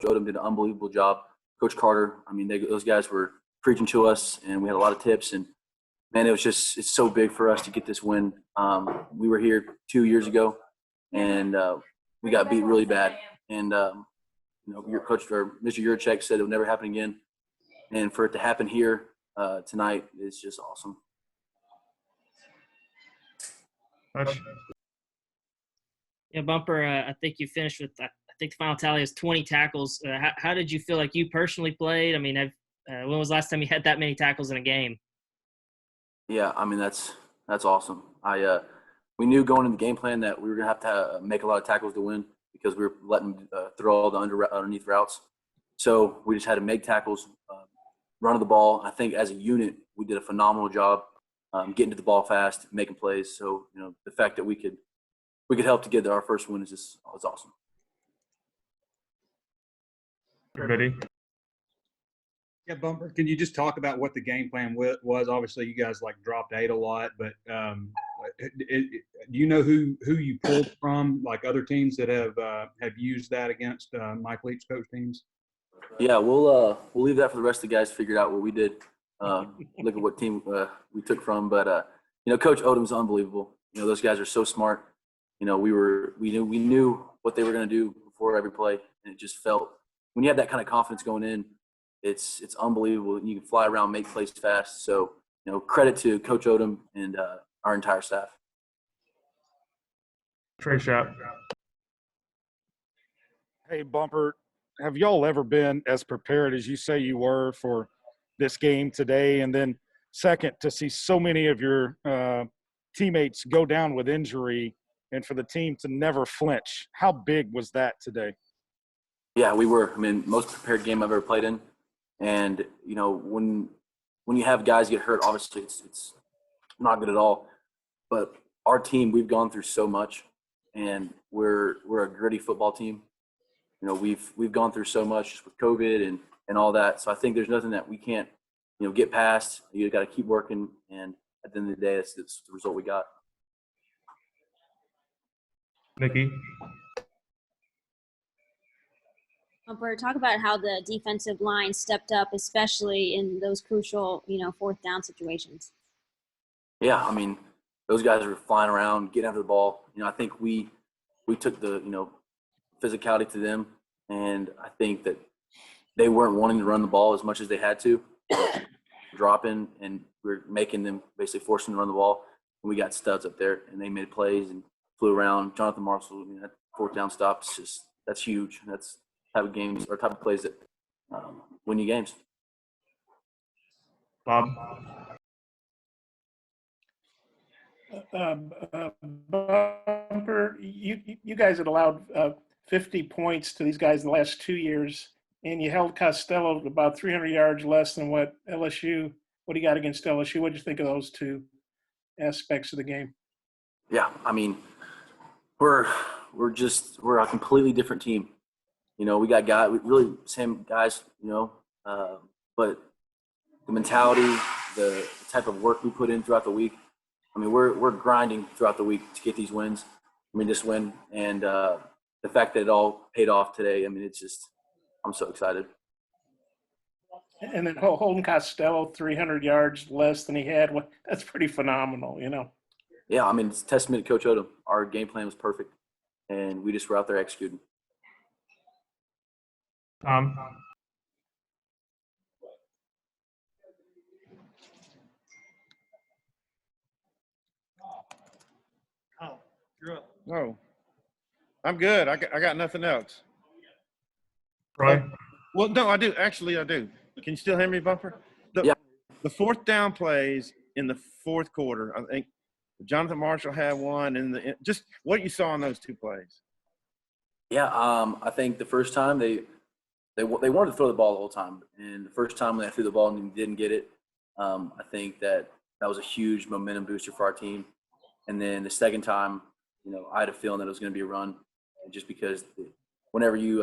Odom did an unbelievable job. Coach Carter, I mean, those guys were preaching to us, and we had a lot of tips. And, man, it's so big for us to get this win. We were here 2 years ago, and we got beat really bad. And, your coach, or Mr. Yurchek, said it would never happen again. And for it to happen here tonight is just awesome. Yeah, Bumper, I think you finished with, I think the final tally is 20 tackles. How did you feel like you personally played? I mean, when was the last time you had that many tackles in a game? Yeah, I mean, that's awesome. We knew going into the game plan that we were going to have to make a lot of tackles to win because we were letting them throw all the underneath routes. So we just had to make tackles, run of the ball. I think as a unit, we did a phenomenal job getting to the ball fast, making plays. So, the fact that we could help to get our first win is awesome. Ready? Yeah, Bumper, can you just talk about what the game plan was? Obviously, you guys dropped 8 a lot, but do you know who you pulled from, like other teams that have used that against Mike Leach's coach teams? Yeah, we'll leave that for the rest of the guys to figure out what we did. Look at what team we took from, but Coach Odom's unbelievable. Those guys are so smart. We knew what they were going to do before every play, and it just felt when you have that kind of confidence going in, it's unbelievable. You can fly around, make plays fast. So credit to Coach Odom and our entire staff. Trey Schapp. Hey, Bumper, have y'all ever been as prepared as you say you were for this game today? And then second, to see so many of your teammates go down with injury and for the team to never flinch. How big was that today? Yeah, we were. I mean, most prepared game I've ever played in. And, when you have guys get hurt, obviously it's not good at all. But our team, we've gone through so much, and we're a gritty football team. We've gone through so much just with COVID and all that. So I think there's nothing that we can't, get past. You got to keep working, and at the end of the day, that's the result we got. Nikki. Bumper, talk about how the defensive line stepped up, especially in those crucial, fourth down situations. Yeah, I mean, those guys were flying around, getting after the ball. I think we took the, physicality to them, and I think that they weren't wanting to run the ball as much as they had to, dropping, and we're making them basically forcing them to run the ball. And we got studs up there, and they made plays and flew around. Jonathan Marshall, that fourth down stop, that's huge. That's type of games or type of plays that win you games. Bob. Bumper, you guys had allowed 50 points to these guys in the last 2 years, and you held Costello about 300 yards less than what he got against LSU. What did you think of those two aspects of the game? Yeah, I mean, we're a completely different team. We got really same guys, but the mentality, the type of work we put in throughout the week. I mean, we're grinding throughout the week to get these wins. This win, and the fact that it all paid off today. I mean, I'm so excited. And then holding Costello 300 yards less than he had, that's pretty phenomenal, Yeah, I mean, it's a testament to Coach Odom. Our game plan was perfect, and we just were out there executing. Tom. Oh, you're up. No, I'm good. I got nothing else. Troy. Well, no, I do. Actually, I do. Can you still hear me, Bumper? Yeah. The fourth down plays in the fourth quarter, I think Jonathan Marshall had one, and just what you saw in those two plays. Yeah, I think the first time they wanted to throw the ball the whole time, and the first time when they threw the ball and didn't get it, I think that was a huge momentum booster for our team. And then the second time, I had a feeling that it was going to be a run, just because whenever you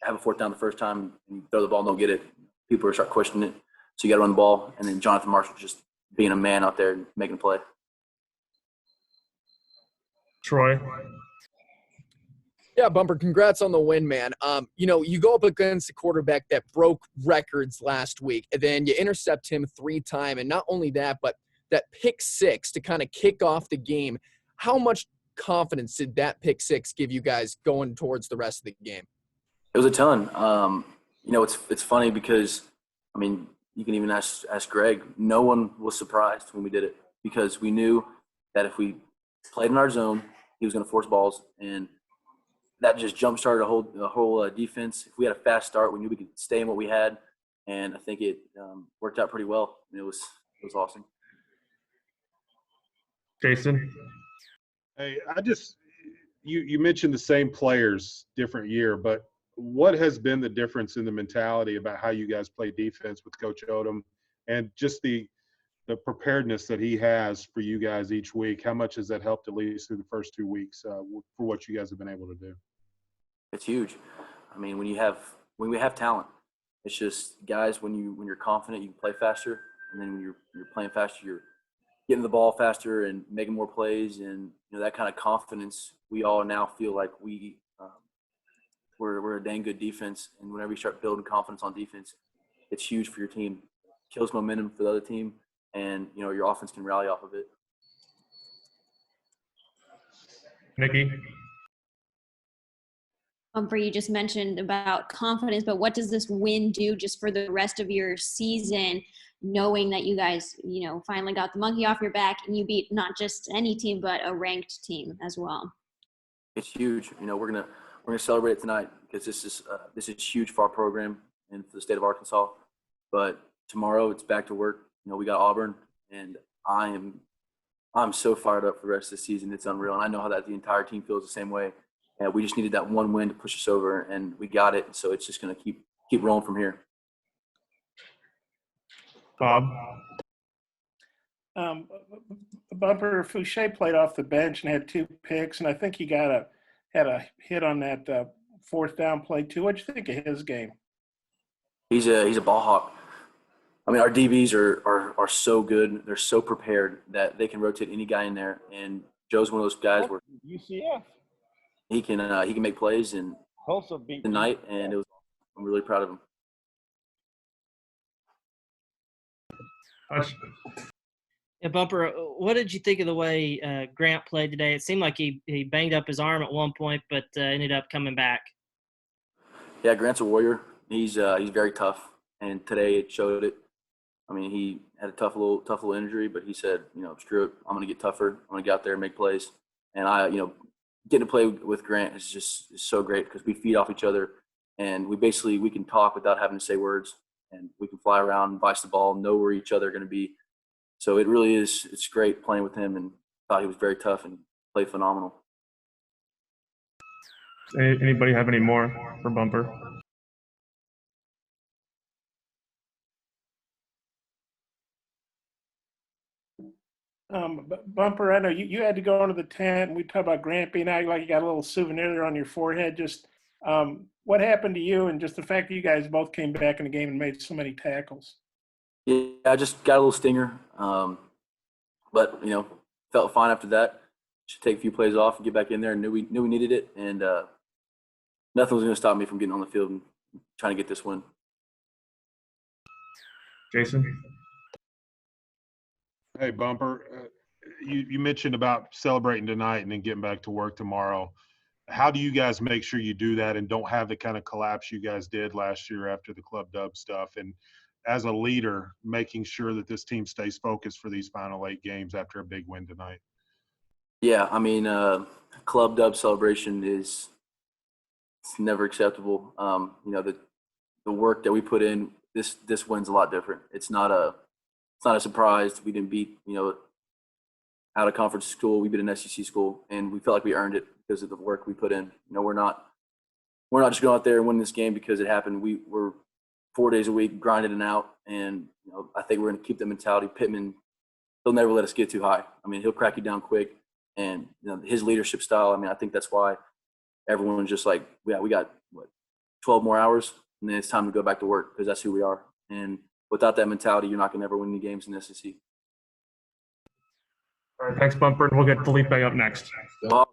have a fourth down the first time and you throw the ball and don't get it, people are start questioning it. So you got to run the ball, and then Jonathan Marshall just being a man out there and making a play. Troy. Yeah, Bumper, congrats on the win, man. You go up against a quarterback that broke records last week, and then you intercept him 3 times. And not only that, but that pick 6 to kind of kick off the game. How much confidence did that pick 6 give you guys going towards the rest of the game? It was a ton. It's funny because, I mean, you can even ask Greg. No one was surprised when we did it because we knew that if we played in our zone, he was going to force balls, and that just jump started the whole defense. If we had a fast start, we knew we could stay in what we had, and I think it worked out pretty well. I mean, it was awesome. Jason? Hey, you mentioned the same players, different year, but what has been the difference in the mentality about how you guys play defense with Coach Odom and just the preparedness that he has for you guys each week? How much has that helped at least through the first 2 weeks for what you guys have been able to do? It's huge. I mean, when we have talent, it's just guys. When you're confident, you can play faster, and then when you're playing faster, you're getting the ball faster and making more plays, and that kind of confidence. We all now feel like we're a dang good defense, and whenever you start building confidence on defense, it's huge for your team. Kills momentum for the other team, and your offense can rally off of it. Nikki? Humphrey, you just mentioned about confidence, but what does this win do just for the rest of your season, knowing that you guys, finally got the monkey off your back and you beat not just any team, but a ranked team as well? It's huge. We're gonna celebrate it tonight because this is huge for our program and for the state of Arkansas. But tomorrow it's back to work. We got Auburn, and I'm so fired up for the rest of the season. It's unreal, and I know how that the entire team feels the same way. And we just needed that one win to push us over, and we got it. So it's just going to keep rolling from here. Bob? Bumper Fouche played off the bench and had 2 picks, and I think he had a hit on that 4th down play too. What'd you think of his game? He's a ball hawk. I mean, our DBs are so good. They're so prepared that they can rotate any guy in there. And Joe's one of those guys where UCF. he can make plays and Tulsa beat tonight, and I'm really proud of him. Yeah, Bumper, what did you think of the way Grant played today? It seemed like he banged up his arm at one point, but ended up coming back. Yeah, Grant's a warrior. He's very tough, and today it showed it. I mean, he had a tough little injury, but he said, screw it, I'm going to get tougher. I'm going to get out there and make plays. And getting to play with Grant is so great because we feed off each other, and we can talk without having to say words, and we can fly around and vice the ball, know where each other are going to be. So it really is. It's great playing with him, and thought he was very tough and played phenomenal. Anybody have any more for Bumper? Bumper, I know you had to go into the tent, and we talked about Grampy. Now you got a little souvenir there on your forehead. Just what happened to you, and just the fact that you guys both came back in the game and made so many tackles? Yeah, I just got a little stinger, but felt fine after that. Should take a few plays off and get back in there, and knew we needed it, and nothing was going to stop me from getting on the field and trying to get this win. Jason? Hey, Bumper, you mentioned about celebrating tonight and then getting back to work tomorrow. How do you guys make sure you do that and don't have the kind of collapse you guys did last year after the club dub stuff? And as a leader, making sure that this team stays focused for these final 8 games after a big win tonight? Yeah, I mean, club dub celebration it's never acceptable. The work that we put in, this win's a lot different. It's not a surprise. We didn't beat out of conference school. We beat an SEC school, and we felt like we earned it because of the work we put in. We're not just going out there and winning this game because it happened. We're 4 days a week grinding it out, and I think we're going to keep the mentality. Pittman, he'll never let us get too high. I mean, he'll crack you down quick, and his leadership style. I mean, I think that's why everyone's just like, yeah, we got 12 more hours, and then it's time to go back to work because that's who we are. And without that mentality, you're not going to ever win any games in the SEC. All right, thanks, Bumper. We'll get Felipe up next. Well,